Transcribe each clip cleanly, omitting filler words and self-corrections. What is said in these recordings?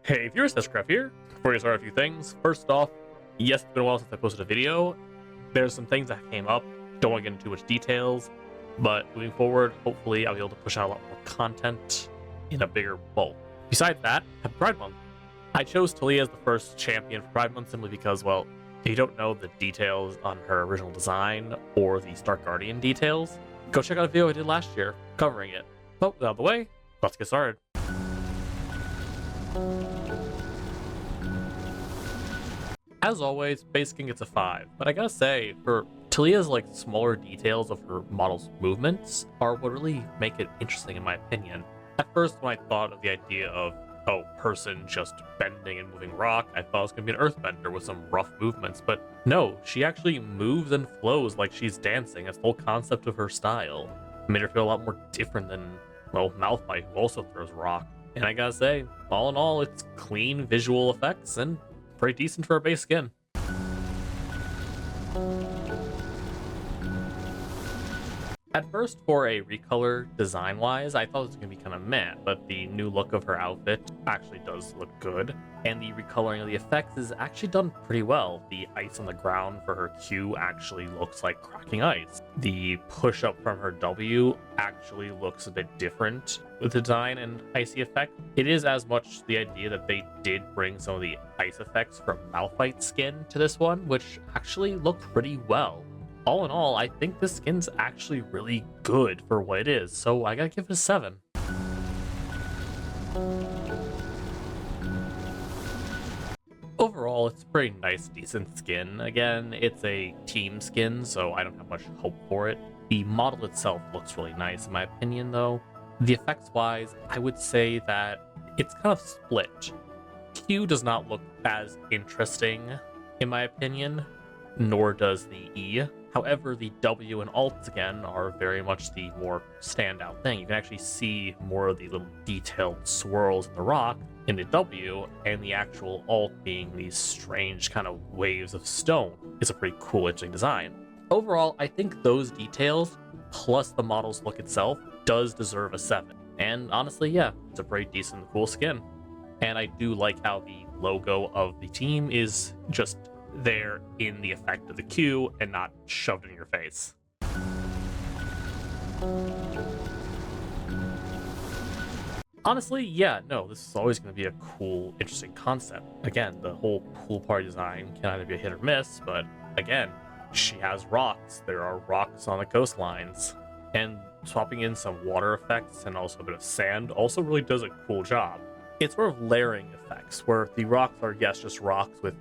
Hey viewers, Hexcraft here. Before we start, a few things. First off, yes, it's been a while since I posted a video. There's some things that came up. Don't want to get into too much details, but moving forward, hopefully I'll be able to push out a lot more content in a bigger bulk. Besides that, happy Pride Month. I chose Taliyah as the first champion for Pride Month simply because, well, if you don't know the details on her original design or the Stark Guardian details, go check out a video I did last year covering it. But without the way, let's get started. As always, base skin gets a 5, but I gotta say, for Taliyah's smaller details of her model's movements are what really make it interesting in my opinion. At first, when I thought of the idea of, oh, person just bending and moving rock, I thought it was gonna be an earthbender with some rough movements, but no, she actually moves and flows like she's dancing. That's the whole concept of her style. It made her feel a lot more different than, well, Malphite, who also throws rock. And I gotta say, all in all, it's clean visual effects and pretty decent for a base skin. At first, for a recolor design-wise, I thought it was going to be kind of meh, but the new look of her outfit actually does look good, and the recoloring of the effects is actually done pretty well. The ice on the ground for her Q actually looks like cracking ice. The push-up from her W actually looks a bit different with the design and icy effect. It is as much the idea that they did bring some of the ice effects from Malphite skin to this one, which actually looked pretty well. All in all, I think this skin's actually really good for what it is, so I gotta give it a 7. Overall, it's a pretty nice, decent skin. Again, it's a team skin, so I don't have much hope for it. The model itself looks really nice in my opinion, though. The effects-wise, I would say that it's kind of split. Q does not look as interesting, in my opinion, nor does the E. However, the W and Alt, again, are very much the more standout thing. You can actually see more of the little detailed swirls in the rock in the W, and the actual Alt being these strange kind of waves of stone. It's a pretty cool, interesting design. Overall, I think those details, plus the model's look itself, does deserve a 7. And honestly, yeah, it's a pretty decent, cool skin. And I do like how the logo of the team is just there in the effect of the Q and not shoved in your face. Honestly, yeah, no, this is always going to be a cool, interesting concept. Again, the whole pool party design can either be a hit or miss, but again, she has rocks. There are rocks on the coastlines, and swapping in some water effects and also a bit of sand also really does a cool job. It's sort of layering effects, where the rocks are, yes, just rocks with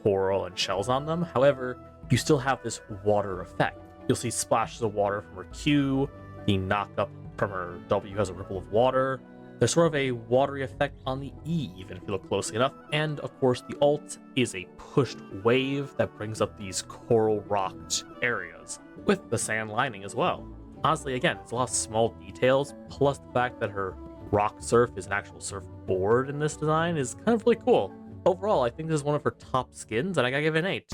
coral and shells on them. However, you still have this water effect. You'll see splashes of water from her Q, the knock-up from her W has a ripple of water. There's sort of a watery effect on the E, even if you look closely enough. And of course, the Alt is a pushed wave that brings up these coral-rocked areas, with the sand lining as well. Honestly, again, it's a lot of small details, plus the fact that her rock surf is an actual surfboard in this design is kind of really cool. Overall, I think this is one of her top skins, and I gotta give it an 8.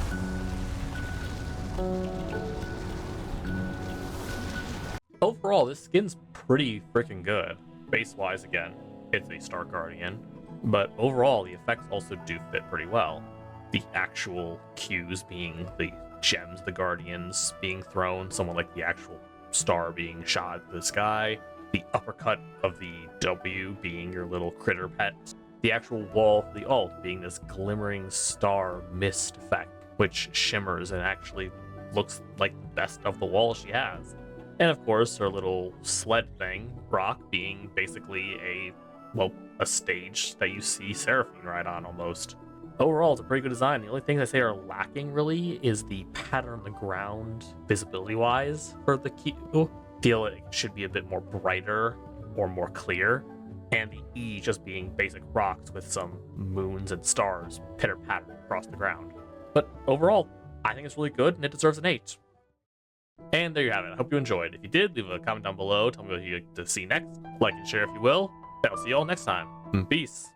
Overall, this skin's pretty freaking good. Base-wise, again, it's a Stark Guardian, but overall, the effects also do fit pretty well. The actual Qs being the gems, the Guardians being thrown, someone like the actual star being shot to the sky, the uppercut of the W being your little critter pet, the actual wall of the Alt being this glimmering star mist effect, which shimmers and actually looks like the best of the wall she has. And of course, her little sled thing, rock, being basically a stage that you see Seraphine ride on almost. Overall, it's a pretty good design. The only things I say are lacking really is the pattern on the ground, visibility-wise, for the Q. Feel it should be a bit more brighter or more clear, and the E just being basic rocks with some moons and stars pitter-pattering across the ground. But overall, I think it's really good and it deserves an 8. And there you have it. I hope you enjoyed. If you did, leave a comment down below. Tell me what you'd like to see next. Like and share if you will. And I'll see you all next time. Peace.